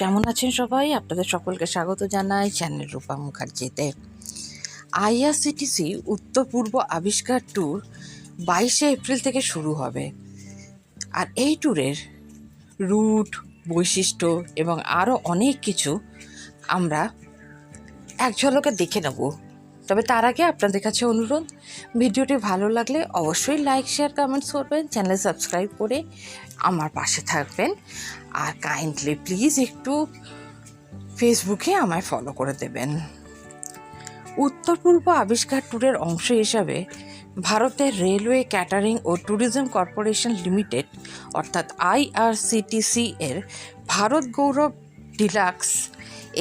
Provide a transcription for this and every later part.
কেমন আছেন সবাই? আপনাদের সকলকে স্বাগত জানাই চ্যানেল রূপা মুখার্জিতে। আইআরসিটিসি উত্তর পূর্ব আবিষ্কার ট্যুর 22শে এপ্রিল থেকে শুরু হবে। আর এই ট্যুরের রুট, বৈশিষ্ট্য এবং আরও অনেক কিছু আমরা এক ঝলকে দেখে নেব। তবে তার আগে আপনাদের কাছে অনুরোধ, ভিডিওটি ভালো লাগলে অবশ্যই লাইক, শেয়ার, কমেন্টস করবেন, চ্যানেল সাবস্ক্রাইব করে আমার পাশে থাকবেন। আর কাইন্ডলি প্লিজ একটু ফেসবুকে আমায় ফলো করে দেবেন। উত্তর পূর্ব আবিষ্কার ট্যুরের অংশ হিসাবে ভারতের রেলওয়ে ক্যাটারিং ও ট্যুরিজম কর্পোরেশন লিমিটেড অর্থাৎ আইআরসিটিসি এর Bharat Gaurav deluxe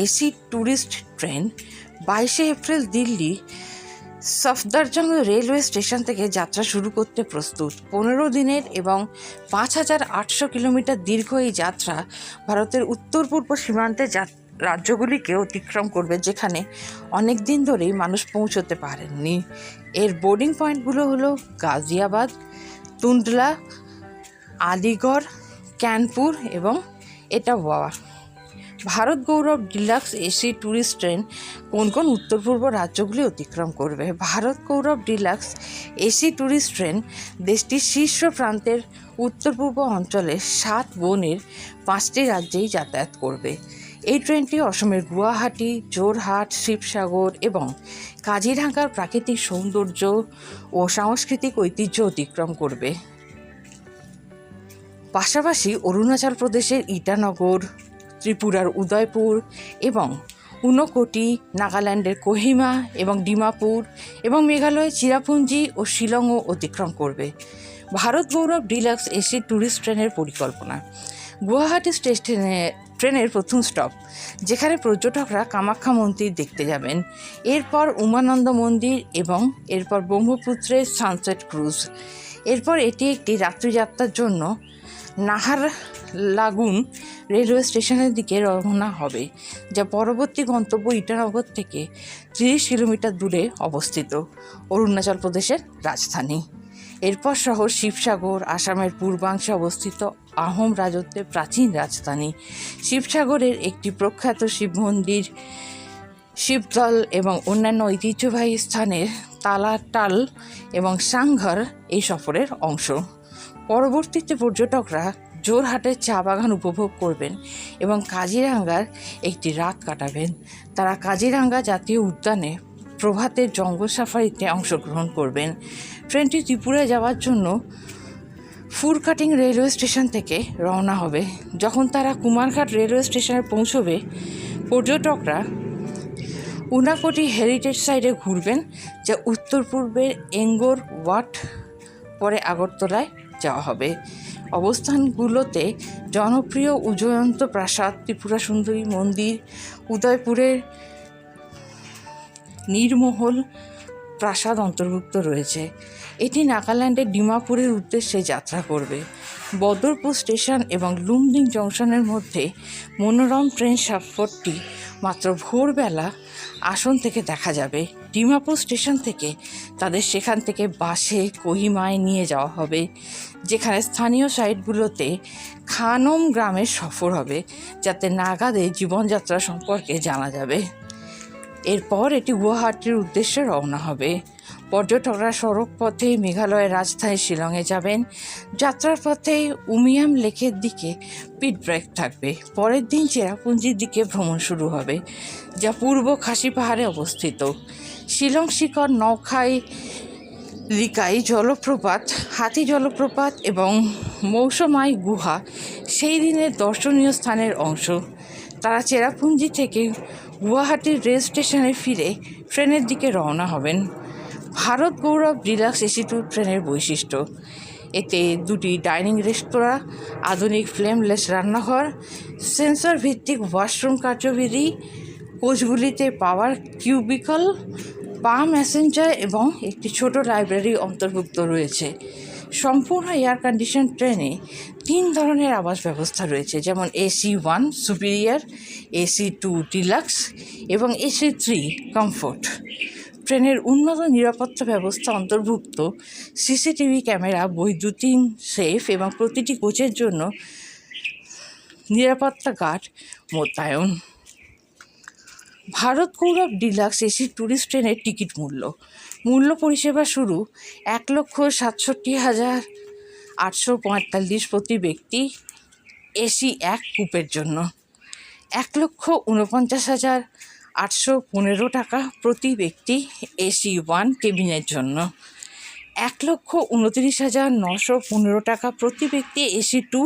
AC tourist train 22শে April Delhi Safdarjung railway station থেকে যাত্রা শুরু করতে প্রস্তুত। 15 দিনের এবং 5800 কিলোমিটার দীর্ঘ এই যাত্রা ভারতের উত্তর পূর্ব সীমান্তে রাজ্যগুলিকে অতিক্রম করবে, যেখানে অনেক দিন ধরেই মানুষ পৌঁছতে পারেননি। এর বোর্ডিং পয়েন্টগুলো হলো গাজিয়াবাদ, তুন্ডলা, আলিগড়, কানপুর এবং Etawah. Bharat Gaurav deluxe AC tourist train কোন কোন উত্তর পূর্ব রাজ্যগুলি অতিক্রম করবে? Bharat Gaurav deluxe AC tourist train দেশটির শীর্ষ প্রান্তের উত্তর পূর্ব অঞ্চলের 7 বনের 5টি রাজ্যেই যাতায়াত করবে। এই ট্রেনটি অসমের গুয়াহাটি, জোরহাট, শিবসাগর এবং কাজিরাঙ্গার প্রাকৃতিক সৌন্দর্য ও সাংস্কৃতিক ঐতিহ্য অতিক্রম করবে। পাশাপাশি অরুণাচল প্রদেশের ইটানগর, ত্রিপুরার উদয়পুর এবং ঊনকোটি, নাগাল্যান্ডের কোহিমা এবং ডিমাপুর এবং মেঘালয়ের চিরাপুঞ্জি ও শিলংও অতিক্রম করবে। Bharat Gaurav deluxe AC tourist ট্রেনের পরিকল্পনা: গুয়াহাটি ট্রেনের প্রথম স্টপ, যেখানে পর্যটকরা কামাখ্যা মন্দির দেখতে যাবেন। এরপর উমানন্দ মন্দির এবং এরপর ব্রহ্মপুত্রের সানসেট ক্রুজ। এরপর এটি একটি রাত্রিযাত্রার জন্য নাহারলাগুন রেলওয়ে স্টেশনের দিকে রওনা হবে, যা পরবর্তী গন্তব্য ইটানগর থেকে 30 কিলোমিটার দূরে অবস্থিত, অরুণাচল প্রদেশের রাজধানী। এরপর শহর শিবসাগর, আসামের পূর্বাংশে অবস্থিত আহোম রাজত্বের প্রাচীন রাজধানী। শিবসাগরের একটি প্রখ্যাত শিব মন্দির, শিবদল এবং অন্যান্য ঐতিহ্যবাহী স্থানের তালাটাল এবং সাংঘর এই সফরের অংশ। পরবর্তীতে পর্যটকরা জোরহাটের চা বাগান উপভোগ করবেন এবং কাজিরাঙ্গার একটি রাত কাটাবেন। তারা কাজিরাঙ্গা জাতীয় উদ্যানে প্রভাতের জঙ্গল সাফারিতে অংশগ্রহণ করবেন। ট্রেনটি ত্রিপুরায় যাওয়ার জন্য ফুরকাটিং রেলওয়ে স্টেশন থেকে রওনা হবে। যখন তারা কুমারঘাট রেলওয়ে স্টেশনে পৌঁছবে, পর্যটকরা ঊনকোটি হেরিটেজ সাইটে ঘুরবেন, যা উত্তর পূর্বের এঙ্গোর ওয়াট। পরে আগরতলায় যাওয়া হবে। অবস্থানগুলোতে জনপ্রিয় উজয়ন্ত প্রাসাদ, ত্রিপুরা সুন্দরী মন্দির, উদয়পুরের নীরমহল প্রাসাদ অন্তর্ভুক্ত রয়েছে। এটি নাগাল্যান্ডের ডিমাপুরের উদ্দেশ্যে যাত্রা করবে। বদরপুর স্টেশন এবং লুমডিং জংশনের মধ্যে মনোরম ট্রেন সফরটি মাত্র ভোরবেলা আসন থেকে দেখা যাবে। ডিমাপুর স্টেশন থেকে তাদের সেখান থেকে বাসে কোহিমায় নিয়ে যাওয়া হবে, যেখানে স্থানীয় সাইটগুলোতে খানম গ্রামের সফর হবে, যাতে নাগাদের জীবনযাত্রা সম্পর্কে জানা যাবে। এরপর এটি গুয়াহাটির উদ্দেশ্যে রওনা হবে। পর্যটকরা সড়ক পথে মেঘালয়ের রাজধানী শিলংয়ে যাবেন। যাত্রার পথে উমিয়াম লেকের দিকে পিট ব্রেক থাকবে। পরের দিন চেরাপুঞ্জির দিকে ভ্রমণ শুরু হবে, যা পূর্ব খাসি পাহাড়ে অবস্থিত। শিলং শিখর, নৌখাই, লিকাই জলপ্রপাত, হাতি জলপ্রপাত এবং মৌসুমাই গুহা সেই দিনের দর্শনীয় স্থানের অংশ। তারা চেরাপুঞ্জি থেকে গুয়াহাটির রেল স্টেশনে ফিরে ট্রেনের দিকে রওনা হবেন। Bharat Gaurav deluxe AC tour ট্রেনের বৈশিষ্ট্য: এতে 2টি ডাইনিং রেস্তোরাঁ, আধুনিক ফ্লেমলেস রান্নাঘর, সেন্সর ভিত্তিক ওয়াশরুম কার্যবিধি, কোচগুলিতে পাওয়ার কিউবিকল, পা ম্যাসেঞ্জার এবং একটি ছোট লাইব্রেরি অন্তর্ভুক্ত রয়েছে। সম্পূর্ণ এয়ার কন্ডিশন ট্রেনে 3 ধরনের আবাস ব্যবস্থা রয়েছে, যেমন AC1 সুপিরিয়ার, AC2 ডিলাক্স এবং AC3 কমফোর্ট। ট্রেনের উন্নত নিরাপত্তা ব্যবস্থা অন্তর্ভুক্ত সিসিটিভি ক্যামেরা, বৈদ্যুতিন সেফ এবং প্রতিটি কোচের জন্য নিরাপত্তা গার্ড মোতায়েন। Bharat Gaurav deluxe AC tourist ট্রেনের টিকিট মূল্য পরিষেবা শুরু 1,67,845 প্রতি ব্যক্তি এসি 1 কুপের জন্য, 1,49,815 টাকা প্রতি ব্যক্তি এসি 1 কেবিনের জন্য, 1,29,915 টাকা প্রতি ব্যক্তি এসি 2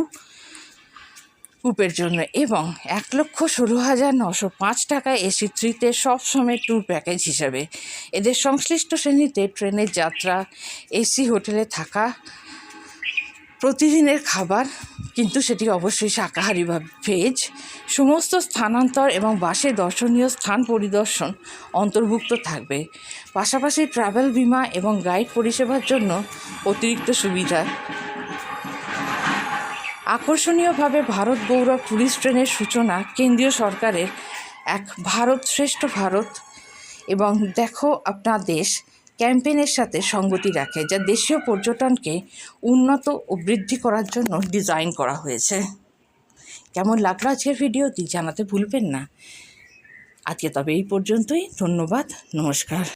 কুপের জন্য এবং 1,16,905 টাকা এসি 3-তে সব সময় ট্যুর প্যাকেজ হিসাবে। এদের সংশ্লিষ্ট শ্রেণীতে ট্রেনের যাত্রা, এসি হোটেলে থাকা, প্রতিদিনের খাবার, কিন্তু সেটি অবশ্যই শাকাহারি বা ভেজ, সমস্ত স্থানান্তর এবং বাসে দর্শনীয় স্থান পরিদর্শন অন্তর্ভুক্ত থাকবে। পাশাপাশি ট্রাভেল বিমা এবং গাইড পরিষেবার জন্য অতিরিক্ত সুবিধা। আকর্ষণীয়ভাবে ভারত গৌরব ট্যুরিস্ট ট্রেনের সূচনা কেন্দ্রীয় সরকারের এক ভারত শ্রেষ্ঠ ভারত এবং দেখো আপনার দেশ ক্যাম্পেইনের সাথে সঙ্গতি রাখে, যা দেশীয় পর্যটনকে উন্নত ও বৃদ্ধি করার জন্য ডিজাইন করা হয়েছে। কেমন লাগলো আজকের ভিডিওটি জানাতে ভুলবেন না। আজকে তবে এই পর্যন্তই। ধন্যবাদ, নমস্কার।